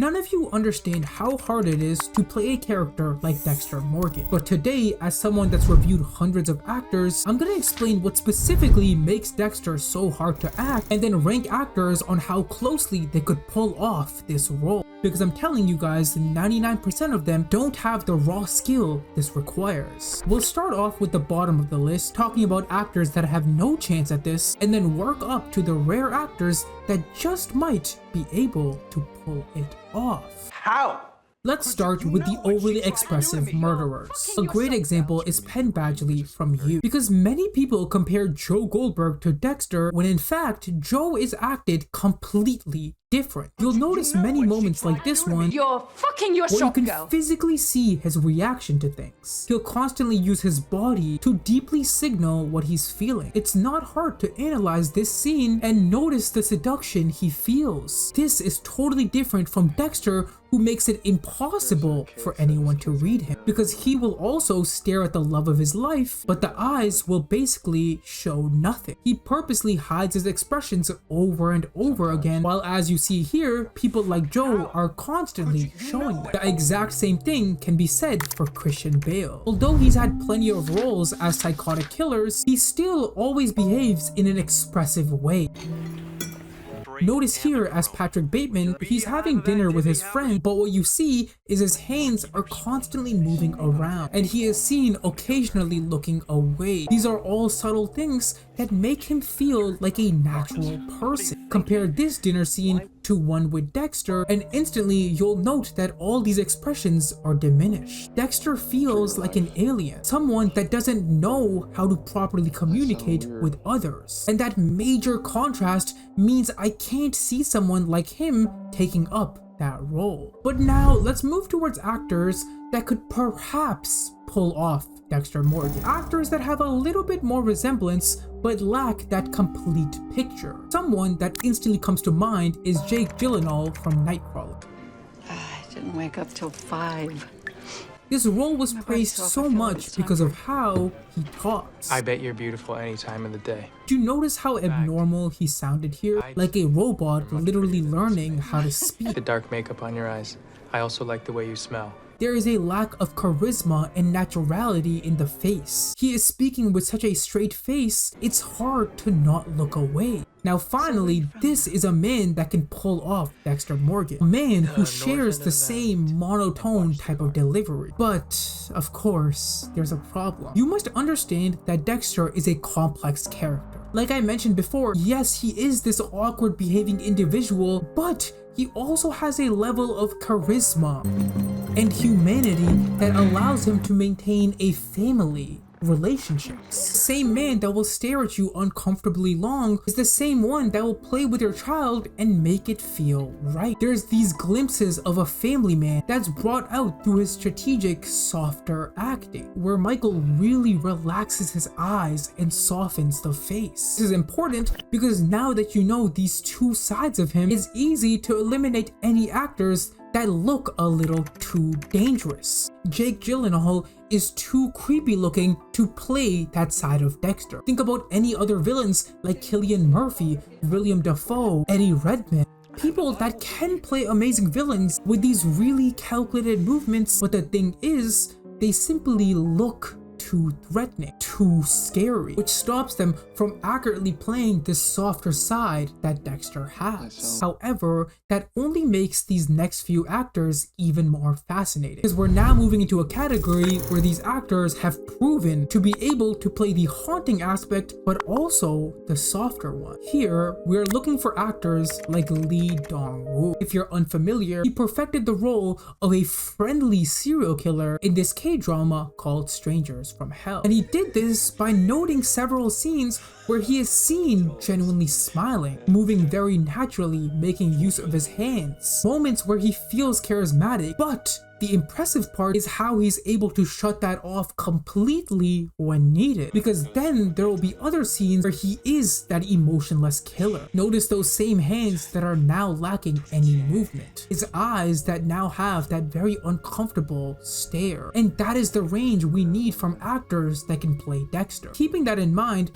None of you understand how hard it is to play a character like Dexter Morgan. But today, as someone that's reviewed hundreds of actors, I'm gonna explain what specifically makes Dexter so hard to act, and then rank actors on how closely they could pull off this role. Because I'm telling you guys, 99% of them don't have the raw skill this requires. We'll start off with the bottom of the list, talking about actors that have no chance at this, and then work up to the rare actors that just might be able to pull it off. How? Let's start with the overly expressive murderers. A great example is Penn Badgley from You, because many people compare Joe Goldberg to Dexter when in fact Joe is acted completely different. You'll notice many moments like this one where you can physically see his reaction to things. He'll constantly use his body to deeply signal what he's feeling. It's not hard to analyze this scene and notice the seduction he feels. This is totally different from Dexter, who makes it impossible for anyone to read him, because he will also stare at the love of his life, but the eyes will basically show nothing. He purposely hides his expressions over and over again, while as you see here, people like Joe are constantly showing them. The exact same thing can be said for Christian Bale. Although he's had plenty of roles as psychotic killers, he still always behaves in an expressive way. Notice here as Patrick Bateman, he's having dinner with his friend, but what you see is his hands are constantly moving around, and he is seen occasionally looking away. These are all subtle things that make him feel like a natural person. Compare this dinner scene to one with Dexter, and instantly you'll note that all these expressions are diminished. Dexter feels like an alien, someone that doesn't know how to properly communicate with others. And that major contrast means I can't see someone like him taking up that role. But now let's move towards actors that could perhaps pull off Dexter Morgan. Actors that have a little bit more resemblance but lack that complete picture. Someone that instantly comes to mind is Jake Gyllenhaal from Nightcrawler. I didn't wake up till 5. This role was praised so much because of how he talks. I bet you're beautiful any time of the day. Do you notice how abnormal he sounded here? Like a robot literally learning how to speak. The dark makeup on your eyes. I also like the way you smell. There is a lack of charisma and naturality in the face. He is speaking with such a straight face, it's hard to not look away. Now finally, this is a man that can pull off Dexter Morgan. A man who shares the same monotone type of delivery. But, of course, there's a problem. You must understand that Dexter is a complex character. Like I mentioned before, yes, he is this awkward behaving individual, but he also has a level of charisma and humanity that allows him to maintain a family relationships. The same man that will stare at you uncomfortably long is the same one that will play with your child and make it feel right. There's these glimpses of a family man that's brought out through his strategic, softer acting, where Michael really relaxes his eyes and softens the face. This is important because now that you know these two sides of him, it's easy to eliminate any actors that look a little too dangerous. Jake Gyllenhaal is too creepy looking to play that side of Dexter. Think about any other villains like Cillian Murphy, William Dafoe, Eddie Redmayne. People that can play amazing villains with these really calculated movements, but the thing is, they simply look too threatening, too scary, which stops them from accurately playing this softer side that Dexter has. However, that only makes these next few actors even more fascinating, because we're now moving into a category where these actors have proven to be able to play the haunting aspect, but also the softer one. Here, we're looking for actors like Lee Dong-woo. If you're unfamiliar, he perfected the role of a friendly serial killer in this K-drama called Strangers from Hell. And he did this by noting several scenes where he is seen genuinely smiling, moving very naturally, making use of his hands. Moments where he feels charismatic, but the impressive part is how he's able to shut that off completely when needed, because then there will be other scenes where he is that emotionless killer. Notice those same hands that are now lacking any movement, his eyes that now have that very uncomfortable stare, and that is the range we need from actors that can play Dexter. Keeping that in mind,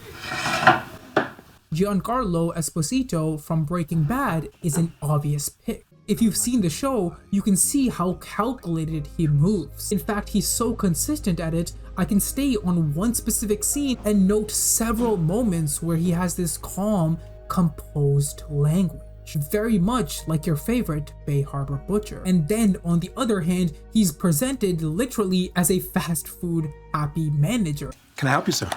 Giancarlo Esposito from Breaking Bad is an obvious pick. If you've seen the show, you can see how calculated he moves. In fact, he's so consistent at it, I can stay on one specific scene and note several moments where he has this calm, composed language. Very much like your favorite Bay Harbor butcher. And then on the other hand, he's presented literally as a fast food happy manager. Can I help you, sir?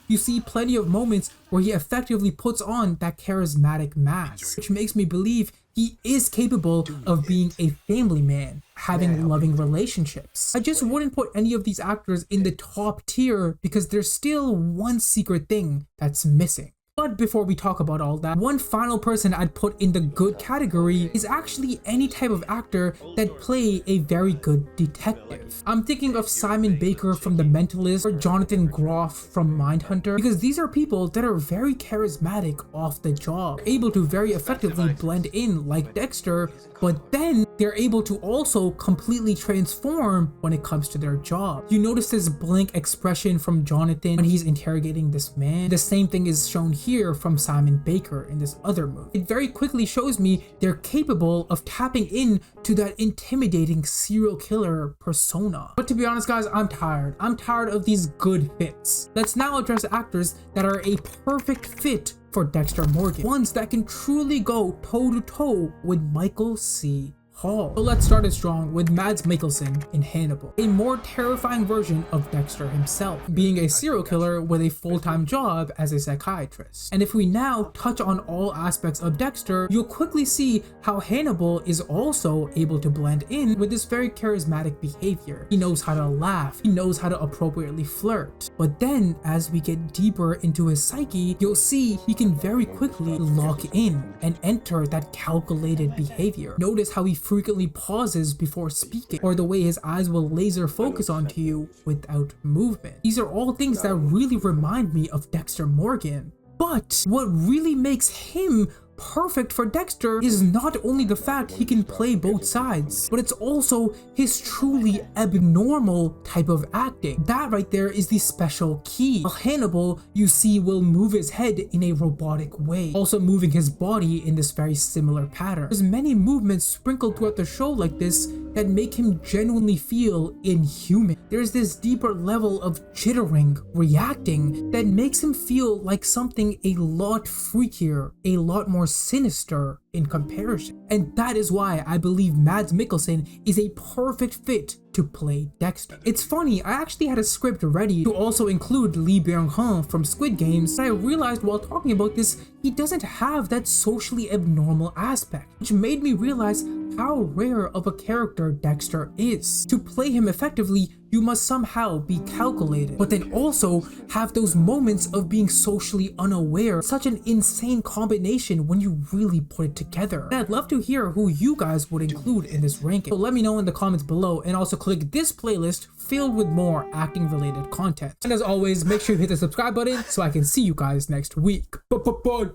You see plenty of moments where he effectively puts on that charismatic mask, which makes me believe he is capable of being a family man, having loving relationships. I just wouldn't put any of these actors in the top tier because there's still one secret thing that's missing. But before we talk about all that, one final person I'd put in the good category is actually any type of actor that play a very good detective. I'm thinking of Simon Baker from The Mentalist or Jonathan Groff from Mindhunter, because these are people that are very charismatic off the job, able to very effectively blend in like Dexter, but then they're able to also completely transform when it comes to their job. You notice this blank expression from Jonathan when he's interrogating this man. The same thing is shown here from Simon Baker in this other movie. It very quickly shows me they're capable of tapping in to that intimidating serial killer persona. But to be honest guys, I'm tired. I'm tired of these good fits. Let's now address actors that are a perfect fit for Dexter Morgan. Ones that can truly go toe to toe with Michael C. Hall. So let's start it strong with Mads Mikkelsen in Hannibal, a more terrifying version of Dexter himself, being a serial killer with a full-time job as a psychiatrist. And if we now touch on all aspects of Dexter, you'll quickly see how Hannibal is also able to blend in with this very charismatic behavior. He knows how to laugh, he knows how to appropriately flirt. But then as we get deeper into his psyche, you'll see he can very quickly lock in and enter that calculated behavior. Notice how he frequently pauses before speaking, or the way his eyes will laser focus onto you without movement. These are all things that really remind me of Dexter Morgan. But what really makes him perfect for Dexter is not only the fact he can play both sides, but it's also his truly abnormal type of acting. That right there is the special key. While Hannibal, you see, will move his head in a robotic way, also moving his body in this very similar pattern. There's many movements sprinkled throughout the show like this that make him genuinely feel inhuman. There's this deeper level of jittering, reacting, that makes him feel like something a lot freakier, a lot more sinister in comparison. And that is why I believe Mads Mikkelsen is a perfect fit to play Dexter. It's funny, I actually had a script ready to also include Lee Byung-hun from Squid Games, but I realized while talking about this, he doesn't have that socially abnormal aspect, which made me realize how rare of a character Dexter is. To play him effectively, you must somehow be calculated, but then also have those moments of being socially unaware. Such an insane combination when you really put it together. And I'd love to hear who you guys would include in this ranking. So let me know in the comments below, and also click this playlist filled with more acting related content. And as always, make sure you hit the subscribe button so I can see you guys next week.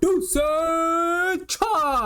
Deuces! Cha!